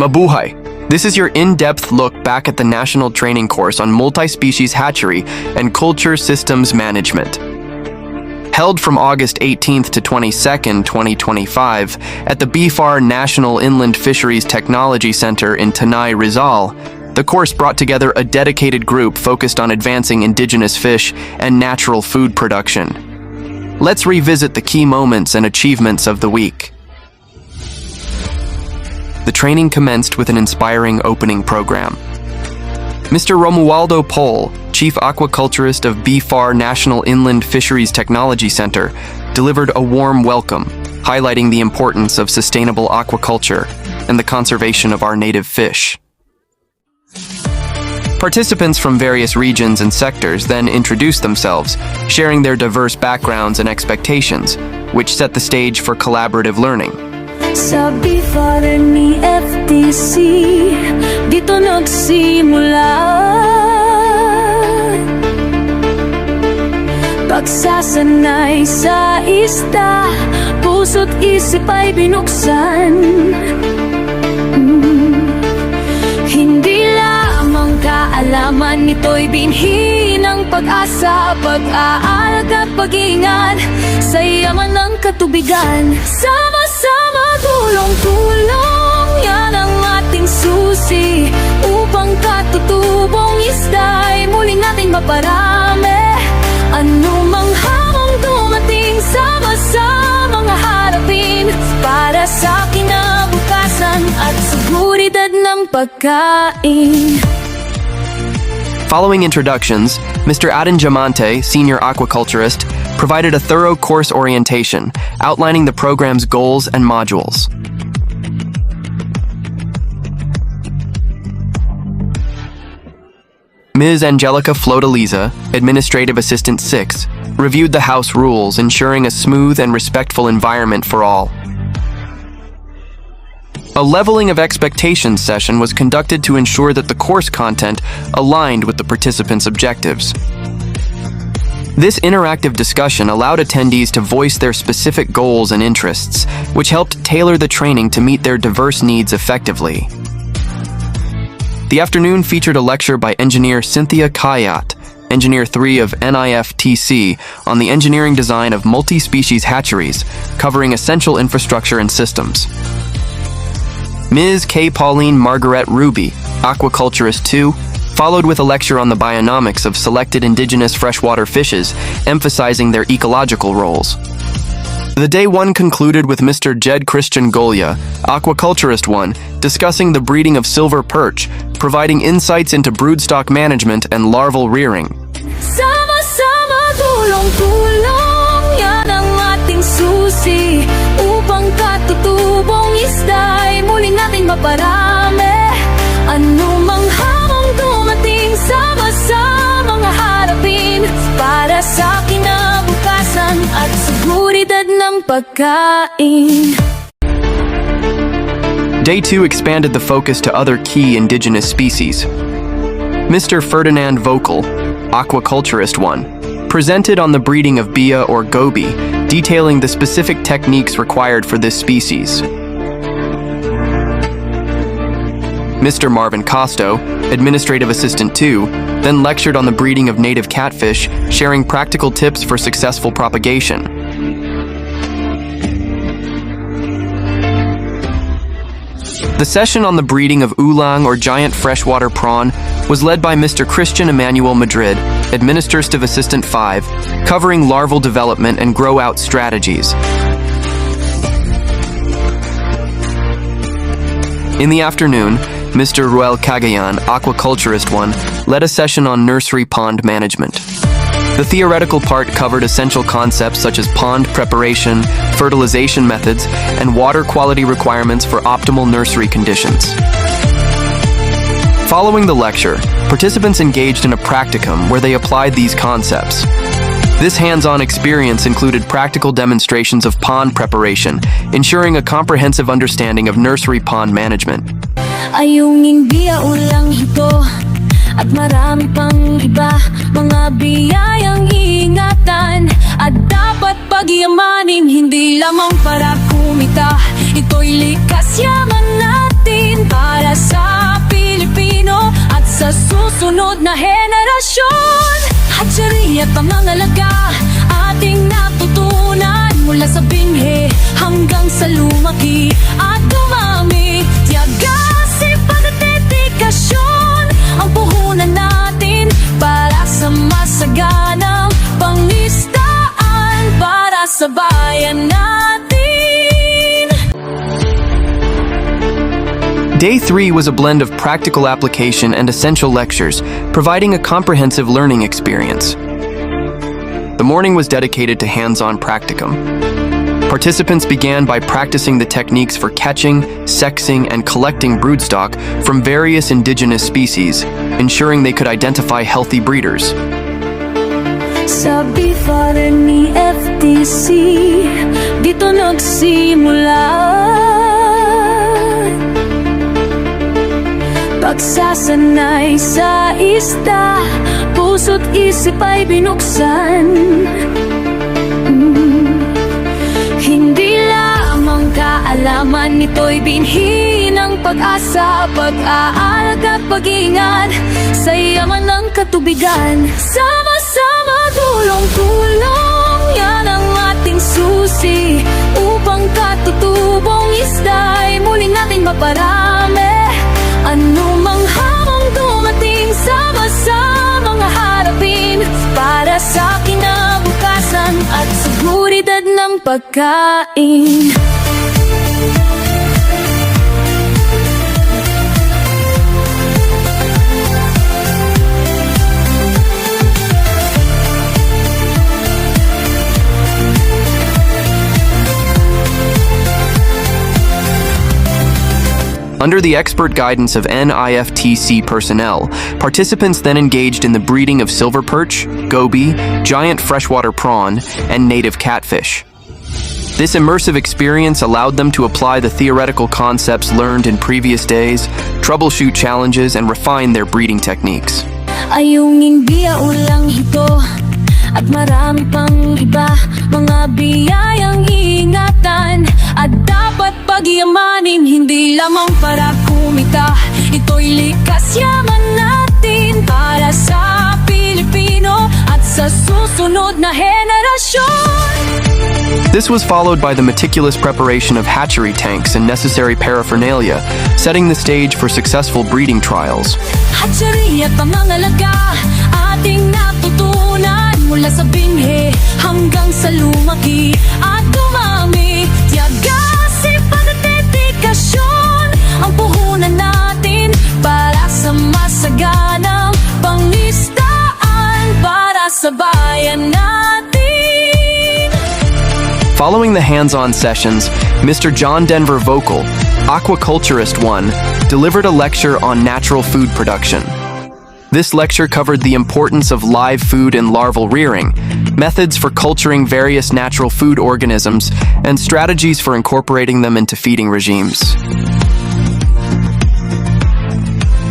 Mabuhay! This is your in-depth look back at the national training course on multi-species hatchery and culture systems management. Held from August 18th to 22nd, 2025, at the BFAR National Inland Fisheries Technology Center in Tanay, Rizal, the course brought together a dedicated group focused on advancing indigenous fish and natural food production. Let's revisit the key moments and achievements of the week. The training commenced with an inspiring opening program. Mr. Romualdo Pol, Chief Aquaculturist of BFAR National Inland Fisheries Technology Center, delivered a warm welcome, highlighting the importance of sustainable aquaculture and the conservation of our native fish. Participants from various regions and sectors then introduced themselves, sharing their diverse backgrounds and expectations, which set the stage for collaborative learning. Sa BFAR NIFTC, dito nagsimula pagsasanay sa isda, puso't isip ay binuksan. Hindi lamang kaalaman, ito'y binhi ng pag-asa, pag-aalaga at pag-iingat sa yaman ng katubigan. Sama-sama, tulong-tulong, yan ang ating susi upang katutubong isda ay muli nating maparami. Ano mang hamong dumating, sama-samang harapin para sa kinabukasan at seguridad ng pagkain. Following introductions, Mr. Adin Jamante, Senior Aquaculturist, provided a thorough course orientation, outlining the program's goals and modules. Ms. Angelica Flodaliza, Administrative Assistant 6, reviewed the house rules, ensuring a smooth and respectful environment for all. A leveling of expectations session was conducted to ensure that the course content aligned with the participants' objectives. This interactive discussion allowed attendees to voice their specific goals and interests, which helped tailor the training to meet their diverse needs effectively. The afternoon featured a lecture by Engineer Cynthia Kayat, Engineer 3 of NIFTC, on the engineering design of multi-species hatcheries, covering essential infrastructure and systems. Ms. K. Pauline Margaret Ruby, Aquaculturist 2, followed with a lecture on the bionomics of selected indigenous freshwater fishes, emphasizing their ecological roles. The day 1 concluded with Mr. Jed Christian Golia, Aquaculturist 1, discussing the breeding of silver perch, providing insights into broodstock management and larval rearing. Sama-sama, tulong-tulong, yan ang ating susi upang katutubong isda ay muli nating maparami. Ano mang hamong dumating, sama-samang harapin para sa kinabukasan at seguridad ng pagkain. Day 2 expanded the focus to other key indigenous species. Mr. Ferdinand Vocal, Aquaculturist 1, presented on the breeding of bia or goby, detailing the specific techniques required for this species. Mr. Marvin Costo, Administrative Assistant 2, then lectured on the breeding of native catfish, sharing practical tips for successful propagation. The session on the breeding of ulang or giant freshwater prawn was led by Mr. Christian Emmanuel Madrid, Administrative Assistant 5, covering larval development and grow-out strategies. In the afternoon, Mr. Ruel Cagayan, Aquaculturist 1, led a session on nursery pond management. The theoretical part covered essential concepts such as pond preparation, fertilization methods, and water quality requirements for optimal nursery conditions. Following the lecture, participants engaged in a practicum where they applied these concepts. This hands-on experience included practical demonstrations of pond preparation, ensuring a comprehensive understanding of nursery pond management. Ayunging biya ulang ito at marami pang iba, mga biyayang ingatan at dapat pagyamanin, hindi lamang para kumita. Ito'y likas yaman natin para para sa Pilipino at sa susunod na henerasyon. Hatchery at pangangalaga, ating natutunan mula sa binhi hanggang sa lumaki at dumami. Tiyaga, sipag at dedikasyon ang puhunan natin para sa masaganang pangisdaan para sa bayan natin. Day 3 was a blend of practical application and essential lectures, providing a comprehensive learning experience. The morning was dedicated to hands-on practicum. Participants began by practicing the techniques for catching, sexing, and collecting broodstock from various indigenous species, ensuring they could identify healthy breeders. Sa BFAR NIFTC, dito nagsimula pagsasanay sa isda, puso't isip ay binuksan. Hindi lamang kaalaman, ito'y binhi ng pag-asa, pag-aaral at pag-iingat sa yaman ng katubigan. Sama-sama, tulong-tulong, yan ang ating susi upang katutubong isda'y muli natin maparami. Anumang hamong dumating, sama-samang harapin para sa kinabukasan at seguridad ng pagkain. Under the expert guidance of NIFTC personnel, participants then engaged in the breeding of silver perch, goby, giant freshwater prawn, and native catfish. This immersive experience allowed them to apply the theoretical concepts learned in previous days, troubleshoot challenges, and refine their breeding techniques. Ayunging biyao lang ito at marami pang iba, mga biyayang ingatan at dapat pagyamanin, hindi lamang para kumita. Ito'y likas yaman natin para sa Pilipino at sa susunod na henerasyon. This was followed by the meticulous preparation of hatchery tanks and necessary paraphernalia, setting the stage for successful breeding trials. Hatchery at pangangalaga, ating natutunan mula sa binhi hanggang sa lumaki at dumami. Tiyaga, sipag at dedikasyon ang puhunan natin para sa masaganang pangisdaan para sa bayan natin. Following the hands-on sessions, Mr. John Denver Vocal, Aquaculturist 1, delivered a lecture on natural food production. This lecture covered the importance of live food and larval rearing, methods for culturing various natural food organisms, and strategies for incorporating them into feeding regimes.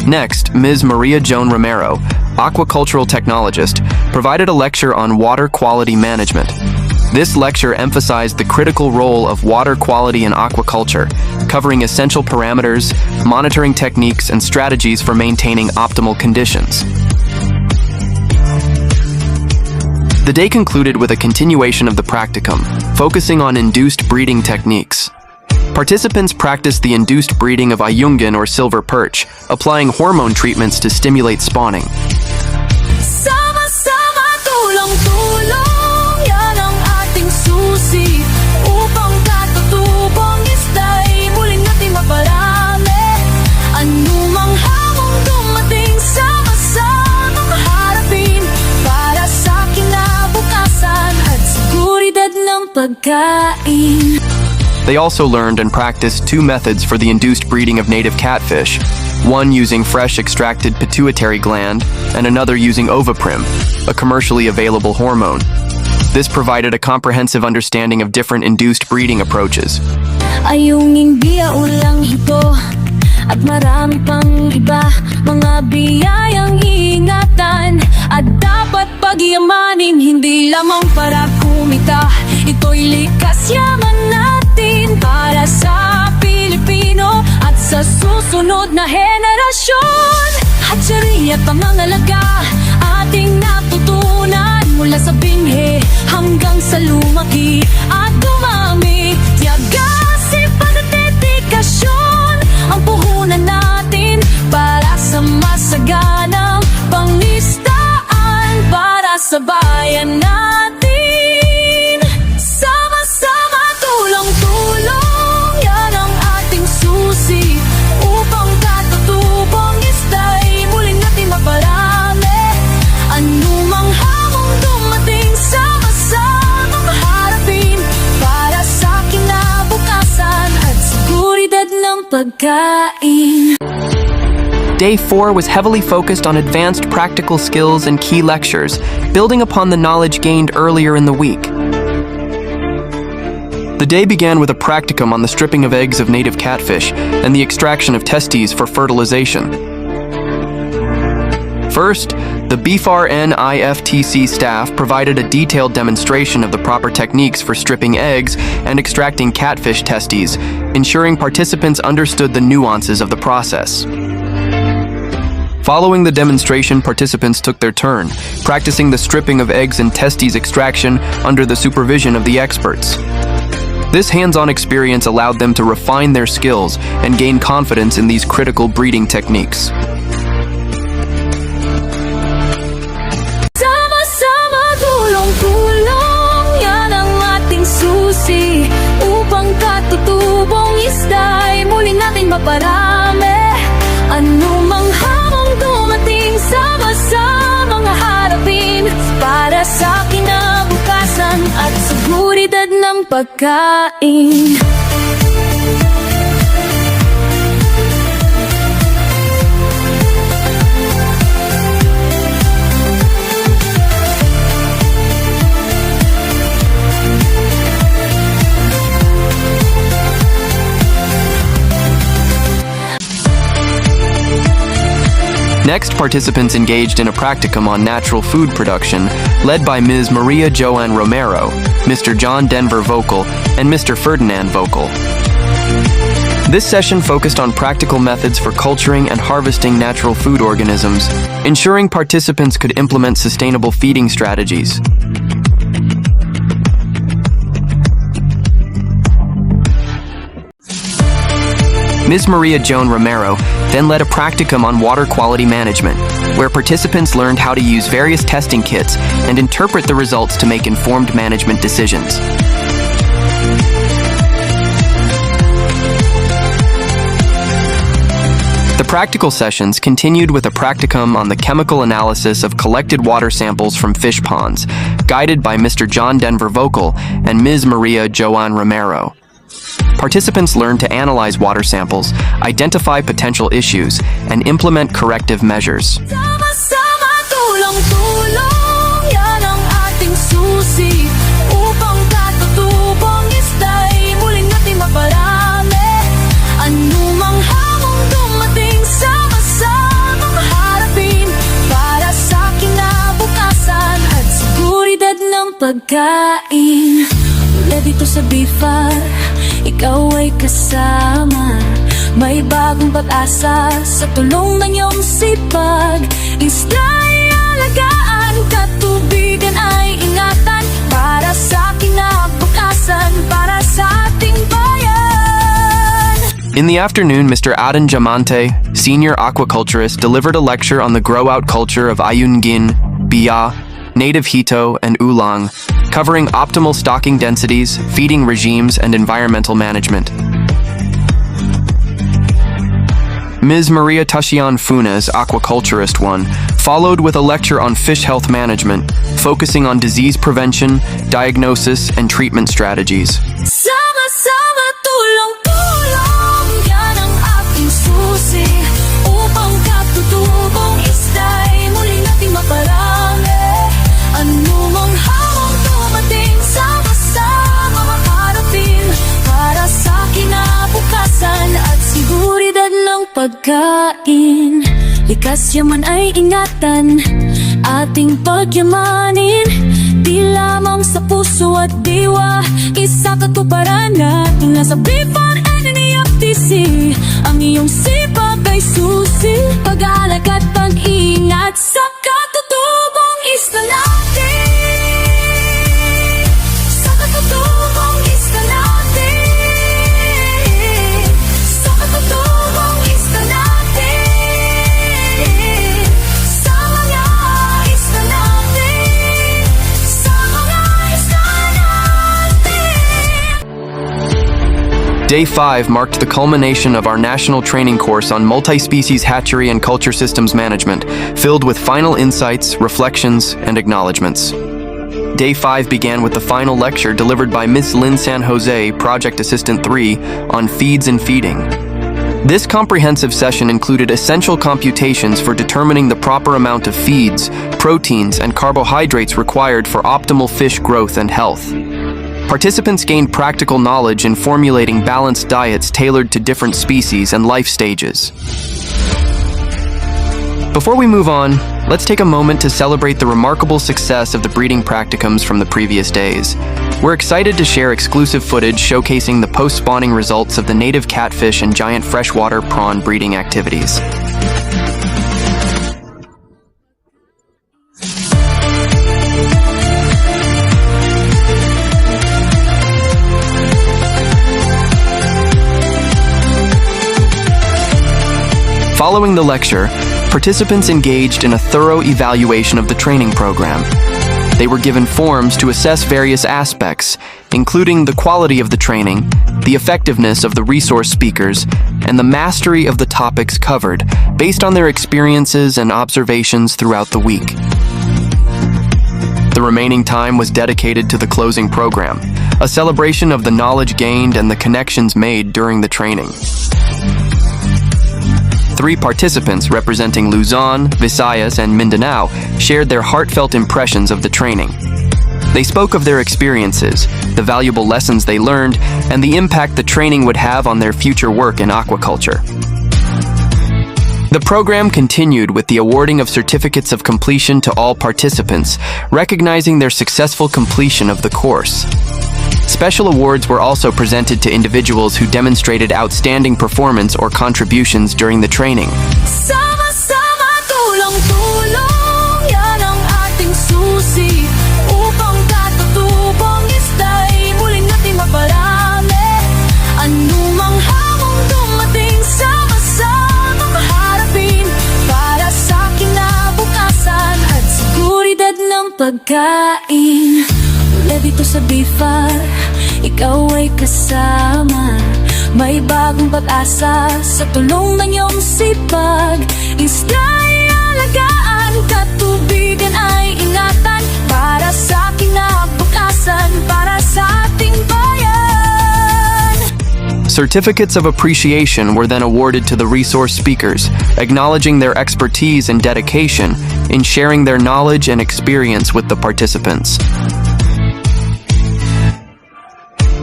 Next, Ms. Maria Joan Romero, aquacultural technologist, provided a lecture on water quality management. This lecture emphasized the critical role of water quality in aquaculture, covering essential parameters, monitoring techniques, and strategies for maintaining optimal conditions. The day concluded with a continuation of the practicum, focusing on induced breeding techniques. Participants practiced the induced breeding of ayungin or silver perch, applying hormone treatments to stimulate spawning. Sama-sama, tulong-tulong, yan ang ating susi upang katutubong isda'y muli natin maparami. Anumang hamong dumating, sama-samang harapin para sa kinabukasan at seguridad ng pagkain. They also learned and practiced two methods for the induced breeding of native catfish, one using fresh extracted pituitary gland and another using ovaprim, a commercially available hormone. This provided a comprehensive understanding of different induced breeding approaches. Ayunging biyao lang ito at marami pang iba, mga biyayang ingatan at dapat pagyamanin, hindi lamang para kumita. Ito'y likas yaman natin para sa Pilipino at sa susunod na henerasyon. Hatchery at pangangalaga, ating natutunan mula sa binhi hanggang sa lumaki at dumami. Tiyaga, sipag at dedikasyon ang puhunan natin para sa masaganang pangistaan para sa bayan natin. Sama-sama, tulong-tulong, yan ang ating susi upang katutubong ista'y muli natin maparami. Anumang hamong dumating, sama-sama maharapin para sa kinabukasan at seguridad ng pagkain. Day 4 was heavily focused on advanced practical skills and key lectures, building upon the knowledge gained earlier in the week. The day began with a practicum on the stripping of eggs of native catfish and the extraction of testes for fertilization. First, the BFAR NIFTC staff provided a detailed demonstration of the proper techniques for stripping eggs and extracting catfish testes, ensuring participants understood the nuances of the process. Following the demonstration, participants took their turn, practicing the stripping of eggs and testes extraction under the supervision of the experts. This hands-on experience allowed them to refine their skills and gain confidence in these critical breeding techniques. Sama-sama, tulong-tulong, yan ang ating susi upang katutubong ista'y muli natin maparami. Anumang hamong dumating, sama-sama harapin para sa kinabukasan at seguridad ng pagkain. Next, participants engaged in a practicum on natural food production, led by Ms. Maria Joanne Romero, Mr. John Denver Vocal, and Mr. Ferdinand Vocal. This session focused on practical methods for culturing and harvesting natural food organisms, ensuring participants could implement sustainable feeding strategies. Ms. Maria Joan Romero then led a practicum on water quality management, where participants learned how to use various testing kits and interpret the results to make informed management decisions. The practical sessions continued with a practicum on the chemical analysis of collected water samples from fish ponds, guided by Mr. John Denver Vocal and Ms. Maria Joan Romero. Participants learned to analyze water samples, identify potential issues, and implement corrective measures. Sama-sama, tulong-tulong, yan ang ating susi upang katutubong ista'y muli natin maparami. Anumang hamong dumating, sama-sama maharapin para sa kinabukasan at seguridad ng pagkain. Mula dito sa BFAR, ikaw ay kasama. May bagong pag-asa sa tulong ng iyong sipag. Isna'y alagaan, katubigan ay ingatan para sa kinabukasan, para sa ating bayan. In the afternoon, Mr. Adan Jamante, senior aquaculturist, delivered a lecture on the grow-out culture of Ayungin, Bia, native Hito, and Ulang, covering optimal stocking densities, feeding regimes, and environmental management. Ms. Maria Tashian Funes, aquaculturist 1, followed with a lecture on fish health management, focusing on disease prevention, diagnosis, and treatment strategies. Sama-sama, tulong-tulong, yan ang ating susi upang katutubong ista'y muli nating maparami. Anumang hamong dumating, sama-sama maharapin para sa kinabukasan at seguridad ng pagkain. Likas yaman ay ingatan, ating pagyamanin, di lamang sa puso at diwa, isa katuparan natin nasa BFAR and NIFTC. NIFTC. Ang iyong sipag ay susi, pag-alagad, pag-ingat sa katutubong isla natin. Sa katutubong isla natin. Sa katutubong isla natin. Sa mga isla natin. Sa mga isla natin. Day 5 marked the culmination of our national training course on multi-species hatchery and culture systems management, filled with final insights, reflections, and acknowledgements. Day 5 began with the final lecture delivered by Ms. Lynn San Jose, Project Assistant 3, on feeds and feeding. This comprehensive session included essential computations for determining the proper amount of feeds, proteins, and carbohydrates required for optimal fish growth and health. Participants gained practical knowledge in formulating balanced diets tailored to different species and life stages. Before we move on, let's take a moment to celebrate the remarkable success of the breeding practicums from the previous days. We're excited to share exclusive footage showcasing the post-spawning results of the native catfish and giant freshwater prawn breeding activities. Following the lecture, participants engaged in a thorough evaluation of the training program. They were given forms to assess various aspects, including the quality of the training, the effectiveness of the resource speakers, and the mastery of the topics covered, based on their experiences and observations throughout the week. The remaining time was dedicated to the closing program, a celebration of the knowledge gained and the connections made during the training. 3 participants representing Luzon, Visayas, and Mindanao shared their heartfelt impressions of the training. They spoke of their experiences, the valuable lessons they learned, and the impact the training would have on their future work in aquaculture. The program continued with the awarding of certificates of completion to all participants, recognizing their successful completion of the course. Special awards were also presented to individuals who demonstrated outstanding performance or contributions during the training. Sama-sama, tulong-tulong, yan ang ating susi. Upang katutubong ista'y muling nating maparami. Anumang hamong dumating, sama-sama maharapin. Para sa kinabukasan at seguridad ng pagkain. Mula dito sa BFAR, ikaw ay kasama. May bagong pag-asa sa tulong ng iyong sipag. Isla ay alagaan, katubigan ay ingatan. Para sa kinabukasan, para sa ating bayan. Certificates of appreciation were then awarded to the resource speakers, acknowledging their expertise and dedication in sharing their knowledge and experience with the participants.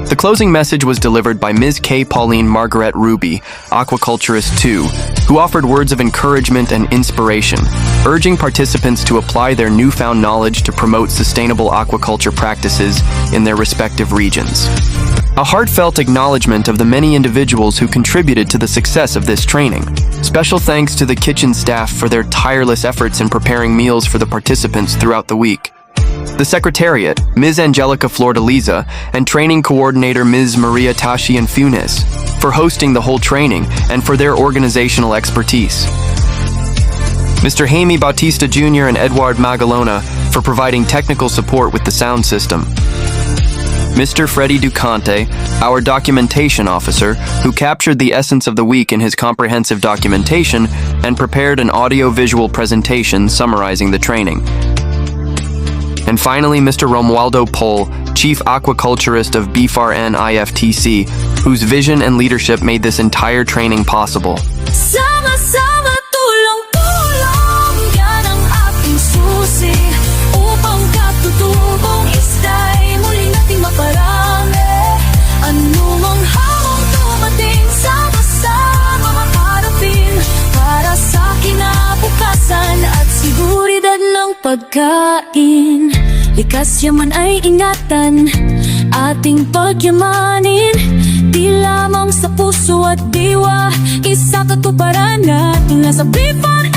The closing message was delivered by Ms. K. Pauline Margaret Ruby, Aquaculturist 2, who offered words of encouragement and inspiration, urging participants to apply their newfound knowledge to promote sustainable aquaculture practices in their respective regions. A heartfelt acknowledgement of the many individuals who contributed to the success of this training. Special thanks to the kitchen staff for their tireless efforts in preparing meals for the participants throughout the week. The Secretariat, Ms. Angelica Flordeliza, and Training Coordinator Ms. Maria Tashi and Funes, for hosting the whole training and for their organizational expertise. Mr. Jaime Bautista Jr. and Edward Magalona for providing technical support with the sound system. Mr. Freddy Ducante, our documentation officer, who captured the essence of the week in his comprehensive documentation and prepared an audio-visual presentation summarizing the training. And finally, Mr. Romualdo Pol, Chief Aquaculturist of BFAR NIFTC, whose vision and leadership made this entire training possible. Sama-sama, tulong-tulong, yan ang ating susi. Upang katutubong ista'y muli nating maparami. Anumang hamong dumating, sama-sama maharapin. Para sa kinabukasan at seguridad ng pagkain. Likas yaman ay ingatan, ating pagyamanin. Di lamang sa puso at diwa, isa katuparan natin nasa BFAR